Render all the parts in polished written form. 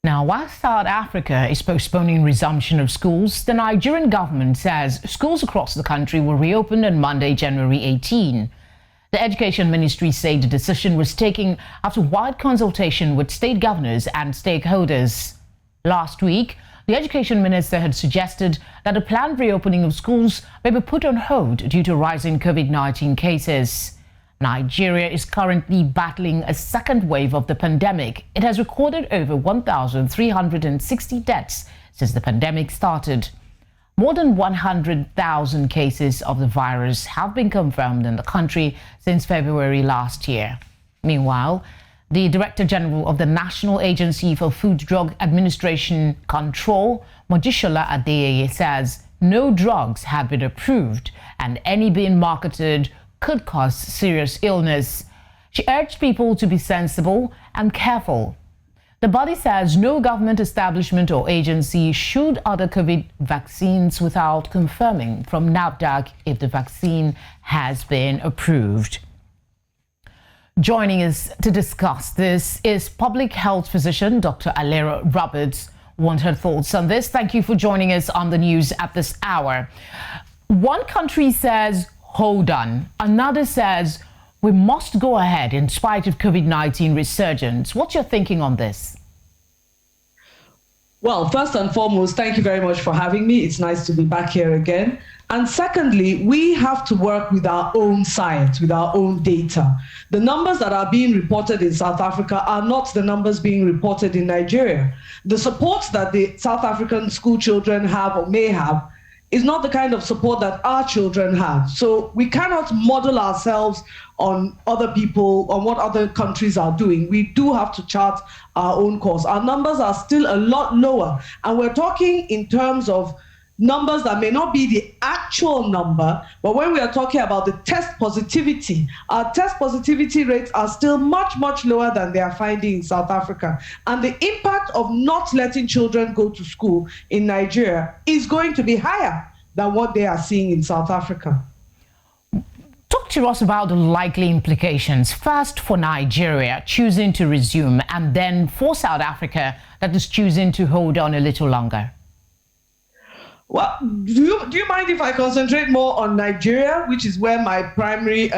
Now, while South Africa is postponing resumption of schools, the Nigerian government says schools across the country will reopen on Monday, January 18. The Education Ministry said the decision was taken after wide consultation with state governors and stakeholders. Last week, the Education Minister had suggested that a planned reopening of schools may be put on hold due to rising COVID-19 cases. Nigeria is currently battling a second wave of the pandemic. It has recorded over 1,360 deaths since the pandemic started. More than 100,000 cases of the virus have been confirmed in the country since February last year. Meanwhile, the Director General of the National Agency for Food, Drug Administration Control, Mojisola Adeyeye, says no drugs have been approved and any being marketed could cause serious illness. She urged people to be sensible and careful. The body says no government establishment or agency should order COVID vaccines without confirming from NAFDAC if the vaccine has been approved. Joining us to discuss this is public health physician Dr. Alero Roberts. Want her thoughts on this? Thank you for joining us on the news at this hour. One country says, hold on. Another says, we must go ahead in spite of COVID-19 resurgence. What's your thinking on this? Well, first and foremost, thank you very much for having me. It's nice to be back here again. And secondly, we have to work with our own science, with our own data. The numbers that are being reported in South Africa are not the numbers being reported in Nigeria. The support that the South African school children have or may have is not the kind of support that our children have. So we cannot model ourselves on other people, on what other countries are doing. We do have to chart our own course. Our numbers are still a lot lower. And we're talking in terms of numbers that may not be the actual number, but when we are talking about the test positivity, our test positivity rates are still much, much lower than they are finding in South Africa. And the impact of not letting children go to school in Nigeria is going to be higher than what they are seeing in South Africa. Talk to us about the likely implications. First, for Nigeria choosing to resume, and then for South Africa that is choosing to hold on a little longer. Well, do you mind if I concentrate more on Nigeria, which is where my primary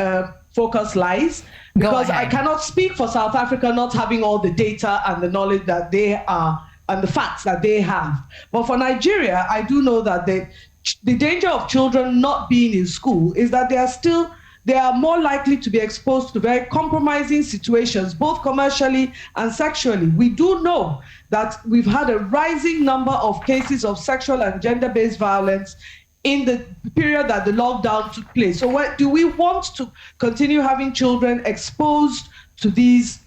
focus lies? Because I cannot speak for South Africa not having all the data and the knowledge that they are and the facts that they have. But for Nigeria, I do know that the danger of children not being in school is that they are more likely to be exposed to very compromising situations, both commercially and sexually. We do know that we've had a rising number of cases of sexual and gender-based violence in the period that the lockdown took place. So do we want to continue having children exposed to these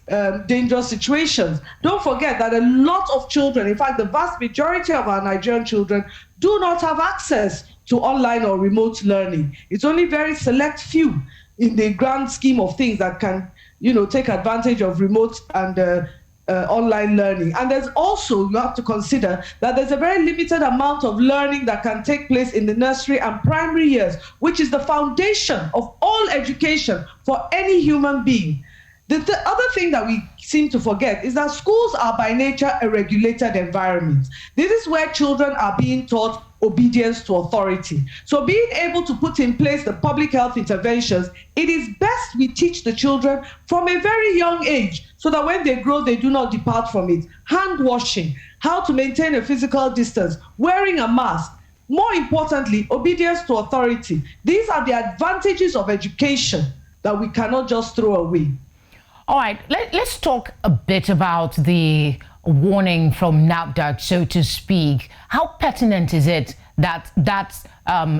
dangerous situations? Don't forget that a lot of children, in fact, the vast majority of our Nigerian children do not have access to online or remote learning. It's only very select few in the grand scheme of things that can, take advantage of remote and online learning. And there's also, you have to consider that there's a very limited amount of learning that can take place in the nursery and primary years, which is the foundation of all education for any human being. The other thing that we seem to forget is that schools are by nature a regulated environment. This is where children are being taught obedience to authority. So being able to put in place the public health interventions, it is best we teach the children from a very young age so that when they grow, they do not depart from it. Hand washing, how to maintain a physical distance, wearing a mask, more importantly, obedience to authority. These are the advantages of education that we cannot just throw away. All right, let's talk a bit about the warning from NAFDAC, so to speak. How pertinent is it that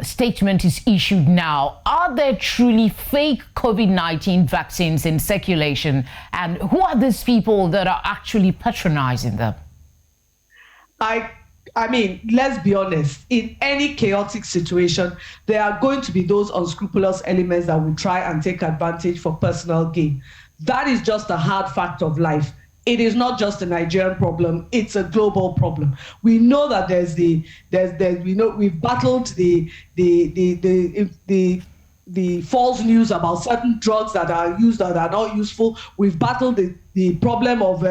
statement is issued now? Are there truly fake COVID-19 vaccines in circulation? And who are these people that are actually patronizing them? I mean, let's be honest, in any chaotic situation, there are going to be those unscrupulous elements that will try and take advantage for personal gain. That is just a hard fact of life. It is not just a Nigerian problem, it's a global problem. We know that we've battled the false news about certain drugs that are used that are not useful. We've battled the problem of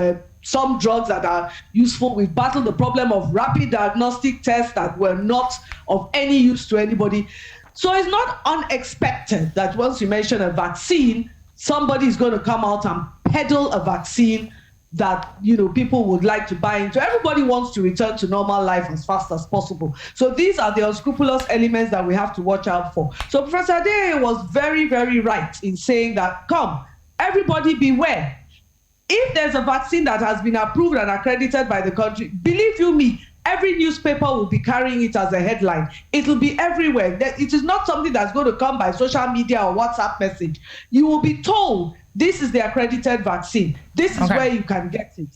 some drugs that are useful. We've battled the problem of rapid diagnostic tests that were not of any use to anybody. So it's not unexpected that once you mention a vaccine, somebody is going to come out and peddle a vaccine that, you know, people would like to buy into. Everybody wants to return to normal life as fast as possible. So these are the unscrupulous elements that we have to watch out for. So Professor Adeye was very, very right in saying that, come, everybody beware. If there's a vaccine that has been approved and accredited by the country, believe you me, every newspaper will be carrying it as a headline. It will be everywhere. It is not something that's going to come by social media or WhatsApp message. You will be told, this is the accredited vaccine. This is where you can get it.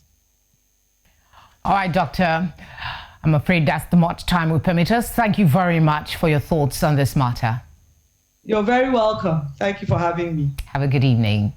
All right, Doctor. I'm afraid that's the much time will permit us. Thank you very much for your thoughts on this matter. You're very welcome. Thank you for having me. Have a good evening.